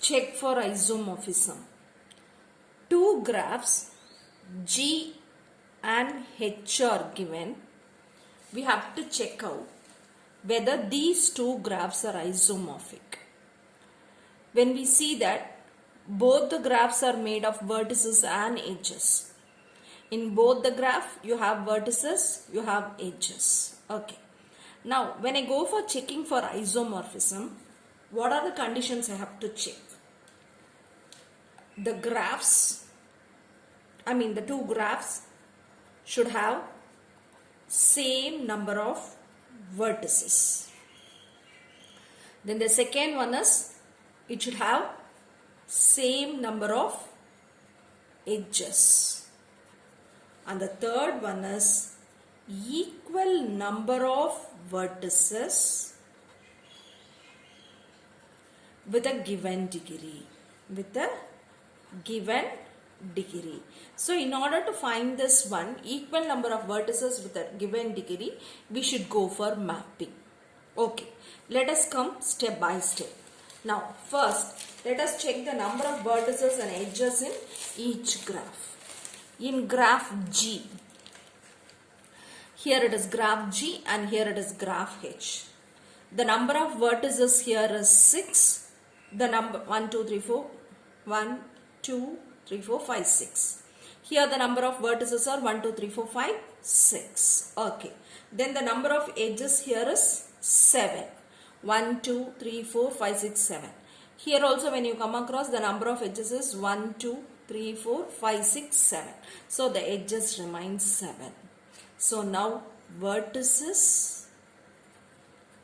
check for isomorphism. Two graphs G and H are given. We have to check out whether these two graphs are isomorphic. When we see that both the graphs are made of vertices and edges. In both the graph you have vertices, you have edges. Okay. Now when I go for checking for isomorphism, what are the conditions I have to check? The two graphs should have same number of vertices. Then the second one is it should have same number of edges. And the third one is equal number of vertices with a given degree. So in order to find this one, equal number of vertices with a given degree, we should go for mapping. Okay, let us come step by step. Now first, let us check the number of vertices and edges in each graph. In graph G, here it is graph G and here it is graph H. The number of vertices here is 6. The number 1, 2, 3, 4, 1, 2, 3, 4, 5, 6. Here the number of vertices are 1, 2, 3, 4, 5, 6. Okay. Then the number of edges here is 7. 1, 2, 3, 4, 5, 6, 7. Here also when you come across the number of edges is 1, 2, 3, 4, 5, 6, 7. So the edges remain 7. So now vertices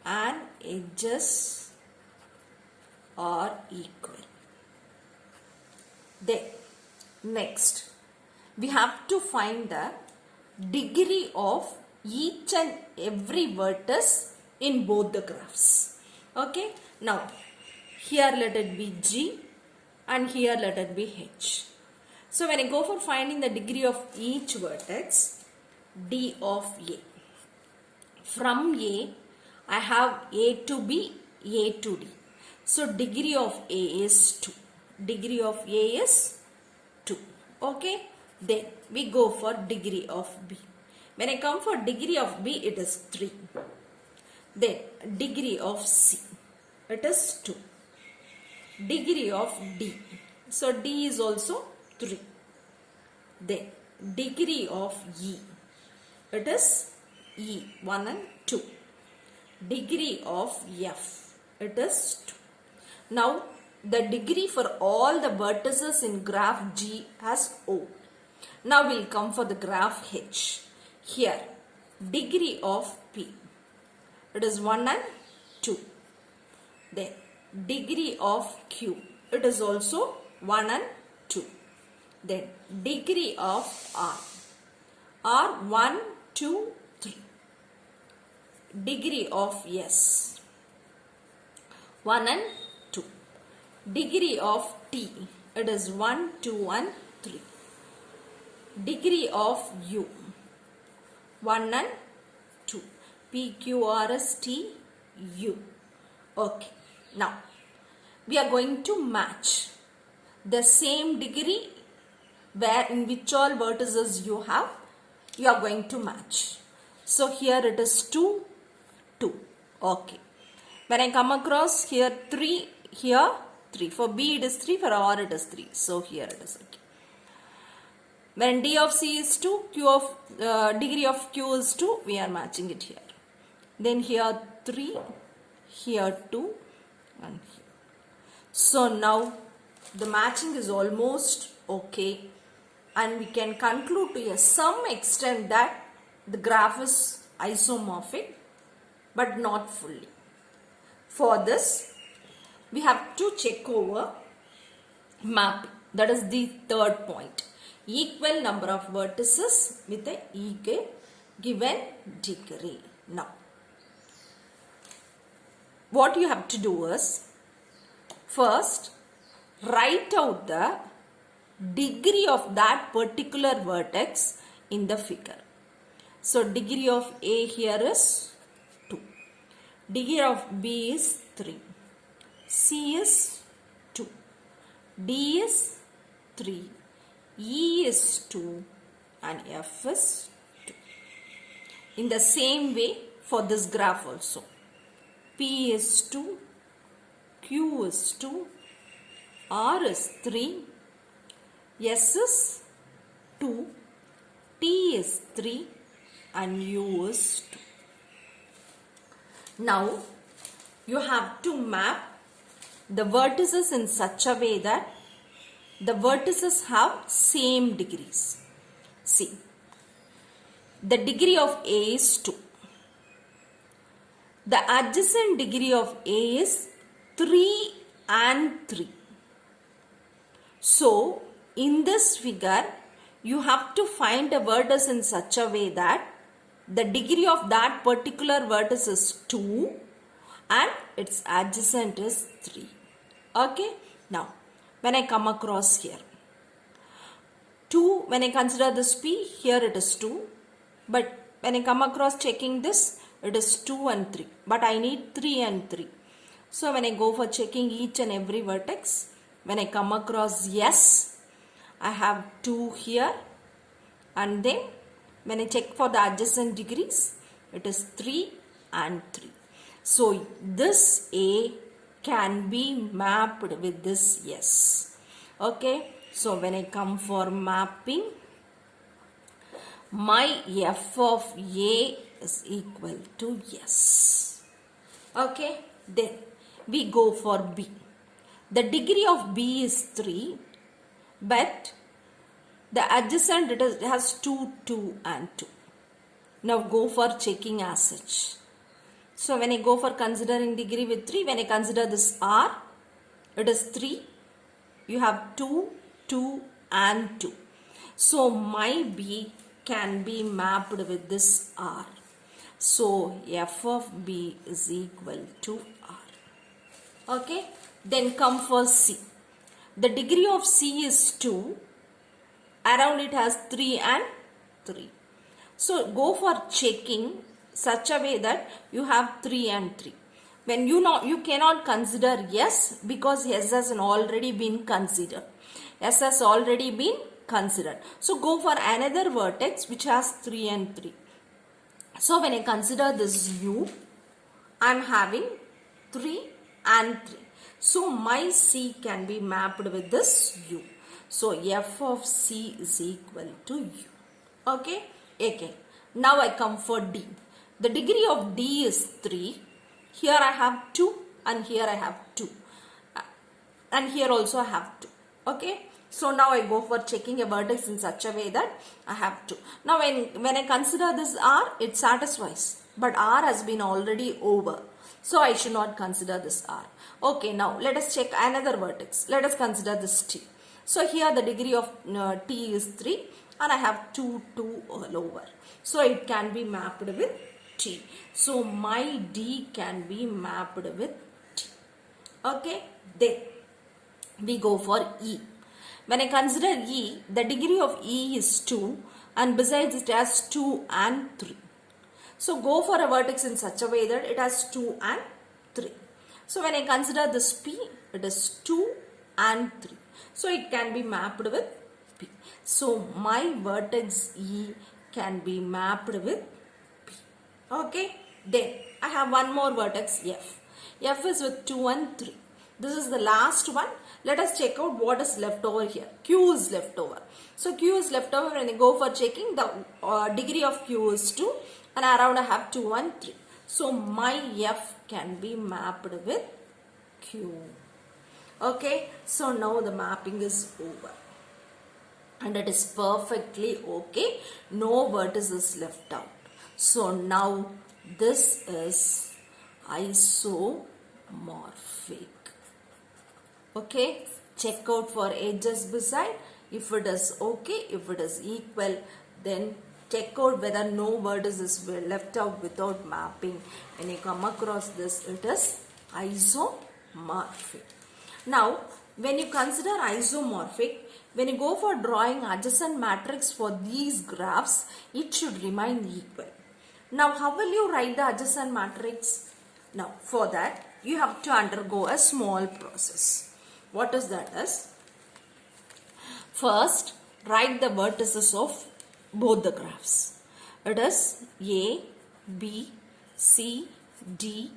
and edges are equal. Then next we have to find the degree of each and every vertex in both the graphs. Okay, now here let it be G and here let it be H. So when I go for finding the degree of each vertex, D of A. From A, I have A to B, A to D. So degree of A is 2. Degree of A is 2. Okay. Then we go for degree of B. When I come for degree of B, it is 3. Then degree of C, it is 2. Degree of D. So D is also 3. Then degree of E, it is E, 1 and 2. Degree of F, it is 2. Now the degree for all the vertices in graph G has O. Now we'll come for the graph H. Here degree of P, it is 1 and 2. Then degree of Q, it is also 1 and 2. Then degree of R 1, 2, 3. Degree of S, 1 and 2. Degree of T, it is 1, 2 and 3. Degree of U, 1 and 2. P, Q, R, S, T, U. Okay. Now we are going to match the same degree where in which all vertices you have, you are going to match. So here it is 2, 2. Okay. When I come across here 3, here 3. For B it is 3, for R it is 3. So here it is. Okay. When D of C is 2, degree of Q is 2, we are matching it here. Then here 3, here 2 and here. So now the matching is almost okay, and we can conclude to some extent that the graph is isomorphic but not fully. For this we have to check over mapping. That is the third point. Equal number of vertices with a given degree. Now what you have to do is first write out the degree of that particular vertex in the figure. So degree of A here is 2. Degree of B is 3. C is 2. D is 3, E is 2 and F is 2. In the same way for this graph also. P is 2, Q is 2, R is 3, S is 2, T is 3 and U is 2. Now you have to map the vertices in such a way that the vertices have same degrees. See, the degree of A is 2. The adjacent degree of A is 3 and 3. So, in this figure, you have to find a vertex in such a way that the degree of that particular vertex is 2 and its adjacent is 3. Okay? Now, when I come across here, 2, when I consider this P, here it is 2. But when I come across checking this, it is 2 and 3. But I need 3 and 3. So when I go for checking each and every vertex, when I come across yes, I have 2 here. And then when I check for the adjacent degrees, it is 3 and 3. So this A can be mapped with this yes. Okay. So when I come for mapping, my F of A is equal to yes. Okay. Then we go for B. The degree of B is 3, but the adjacent it has 2, 2 and 2. Now go for checking as such. So when I go for considering degree with 3, when I consider this R, it is 3. You have 2, 2 and 2. So my B can be mapped with this R. So F of B is equal to R. Okay. Then come for C. The degree of C is 2. Around it has 3 and 3. So go for checking such a way that you have 3 and 3. When you cannot consider yes because S has already been considered. S has already been considered. So go for another vertex which has 3 and 3. So when I consider this U, I am having 3 and 3. So my C can be mapped with this U. So F of C is equal to U. Okay. Again. Now I come for D. The degree of D is 3. Here I have 2 and here I have 2. And here also I have 2. Okay. So now I go for checking a vertex in such a way that I have 2. Now when I consider this R, it satisfies. But R has been already over. So I should not consider this R. Okay, now let us check another vertex. Let us consider this T. So here the degree of T is 3 and I have 2, 2 all over. So it can be mapped with T. So my D can be mapped with T. Okay, then we go for E. When I consider E, the degree of E is 2 and besides it has 2 and 3. So go for a vertex in such a way that it has 2 and 3. So when I consider this P, it is 2 and 3. So it can be mapped with P. So my vertex E can be mapped with P. Okay. Then I have one more vertex F. F is with 2 and 3. This is the last one. Let us check out what is left over here. Q is left over. So Q is left over. When I go for checking, the degree of Q is 2 and around I have 2 and 3. So my F can be mapped with Q. Okay. So now the mapping is over. And it is perfectly okay. No vertex is left out. So now this is isomorphic. Okay. Check out for edges beside. If it is okay, if it is equal, then check out whether no vertex is left out without mapping. When you come across this, it is isomorphic. Now, when you consider isomorphic, when you go for drawing adjacent matrix for these graphs, it should remain equal. Now, how will you write the adjacent matrix? Now, for that, you have to undergo a small process. What is that? First, write the vertices of both the graphs. It is A, B, C, D,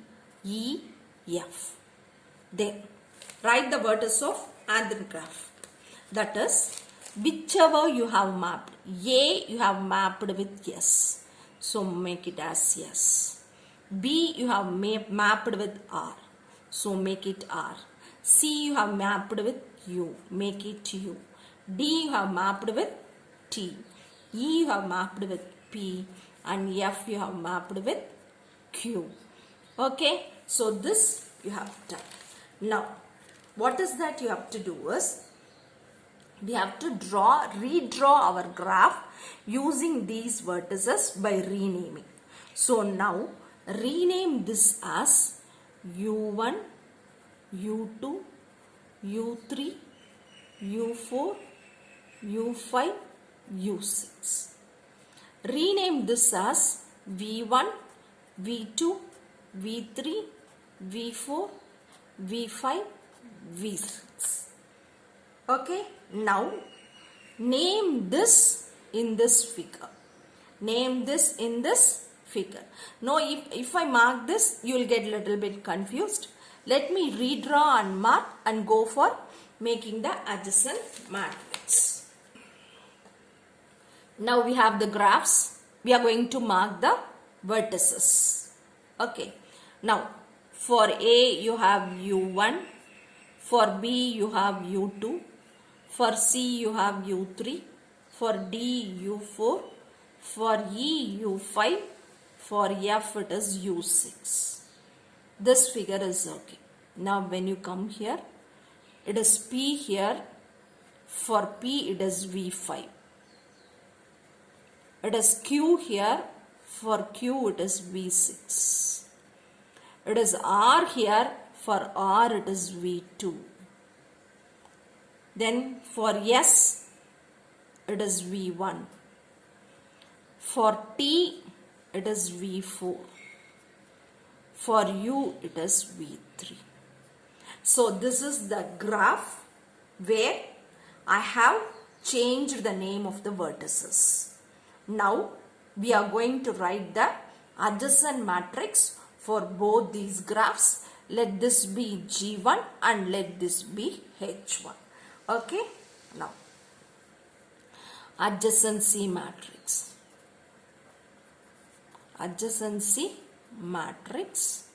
E, F. Then, write the vertex of another graph. That is, whichever you have mapped. A you have mapped with S. So, make it as S. B you have mapped with R. So, make it R. C you have mapped with U. Make it U. D you have mapped with T. E you have mapped with P. And F you have mapped with Q. Okay. So, this you have done. Now, what is that you have to do is, we have to redraw our graph using these vertices by renaming. So now rename this as U1, U2, U3, U4, U5, U6. Rename this as V1, V2, V3, V4, V5, V6. Okay, now name this in this figure. Name this in this figure. Now, if I mark this, you will get a little bit confused. Let me redraw and mark and go for making the adjacent matrix. Now we have the graphs. We are going to mark the vertices. Okay. Now, for A you have U1. For B you have U2. For C you have U3, for D U4, for E U5, for F it is U6. This figure is okay. Now when you come here, it is P here, for P it is V5. It is Q here, for Q it is V6. It is R here, for R it is V2. Then for S, it is V1. For T, it is V4. For U, it is V3. So this is the graph where I have changed the name of the vertices. Now we are going to write the adjacent matrix for both these graphs. Let this be G1 and let this be H1. Okay, now adjacency matrix. Adjacency matrix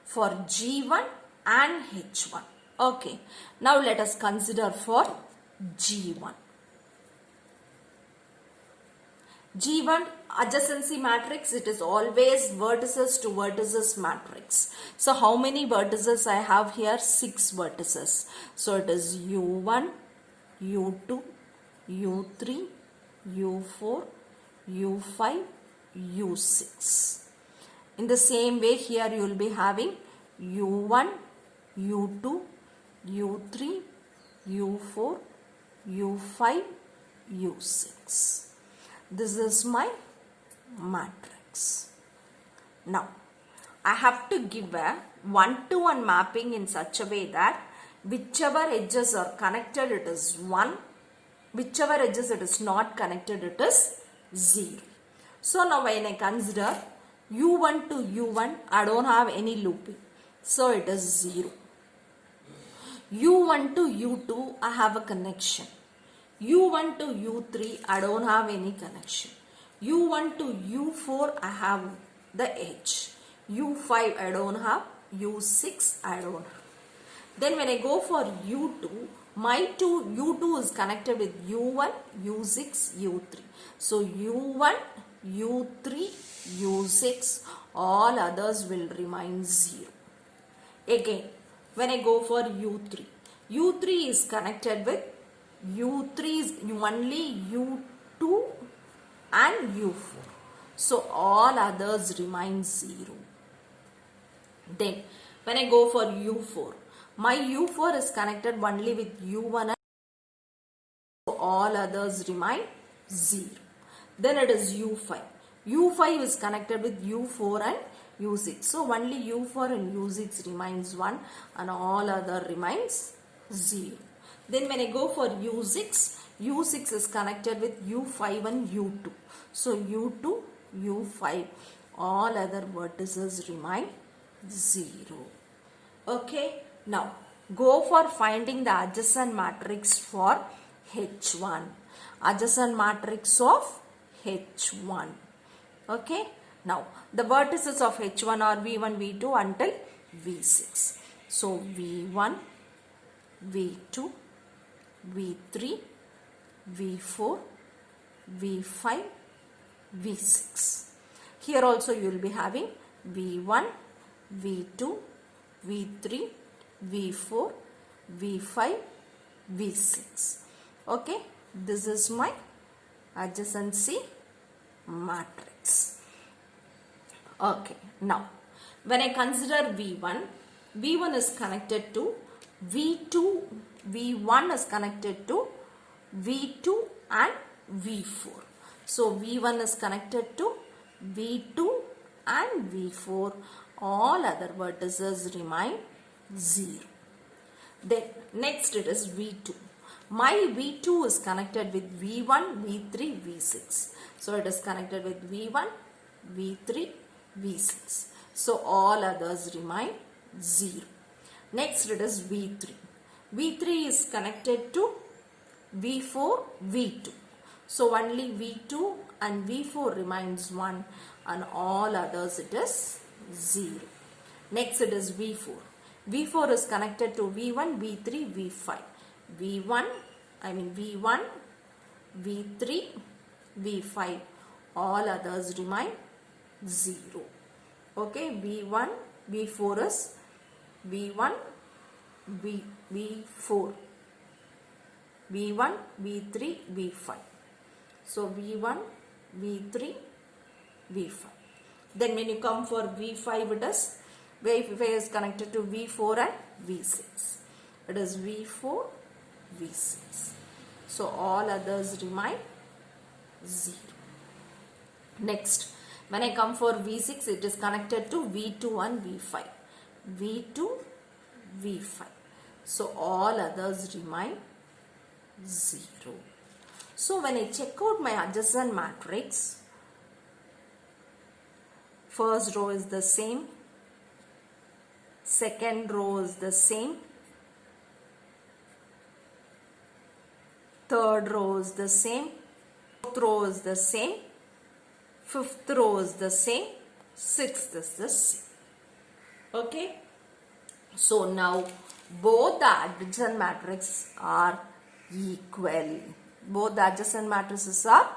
for G1 and H1. Okay, now let us consider for G1. G1 adjacency matrix, it is always vertices to vertices matrix. So how many vertices I have here? 6 vertices. So it is U1, U2, U3, U4, U5, U6. In the same way here you will be having U1, U2, U3, U4, U5, U6. This is my matrix. Now, I have to give a 1-to-1 mapping in such a way that whichever edges are connected, it is 1. Whichever edges it is not connected, it is 0. So, now when I consider U1 to U1, I don't have any looping. So, it is 0. U1 to U2, I have a connection. U1 to U3, I don't have any connection. U1 to U4, I have the edge. U5, I don't have. U6, I don't have. Then when I go for U2, my U2 is connected with U1, U6, U3. So U1, U3, U6, all others will remain 0. Again, when I go for U3, U3 is connected with U3 is only U2 and U4. So all others remain 0. Then when I go for U4, my U4 is connected only with U1 and so all others remain 0. Then it is U5. U5 is connected with U4 and U6. So only U4 and U6 remains 1 and all other remains 0. Then when I go for U6, U6 is connected with U5 and U2. So U2, U5, all other vertices remain 0. Okay, now go for finding the adjacent matrix for H1. Adjacent matrix of H1. Okay, now the vertices of H1 are V1, V2 until V6. So V1, V2, V3, V4, V5, V6. Here also you will be having V1, V2, V3, V4, V5, V6. Okay, this is my adjacency matrix. Okay, now when I consider V1, V1 is connected to V2, V1 is connected to V2 and V4. So V1 is connected to V2 and V4. All other vertices remain 0. Then next it is V2. My V2 is connected with V1, V3, V6. So it is connected with V1, V3, V6. So all others remain 0. Next it is V3. V3 is connected to V4, V2. So only V2 and V4 remains 1 and all others it is 0. Next it is V4. V4 is connected to V1, V3, V5. V1, V3, V5. All others remain 0. Okay, V1, V4 is V1, V4. V1, V3, V5. So V1, V3, V5. Then when you come for V5, it is V5 is connected to V4 and V6. It is V4, V6. So all others remain 0. Next, when I come for V6, it is connected to V2 and V5. V2, V5. So all others remain 0. So when I check out my adjacent matrix, first row is the same, second row is the same, third row is the same, fourth row is the same, fifth row is the same, sixth is the same. Okay, so now both the adjacent matrices are equal. Both the adjacent matrices are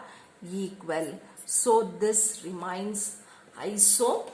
equal. So this remains isomorphic.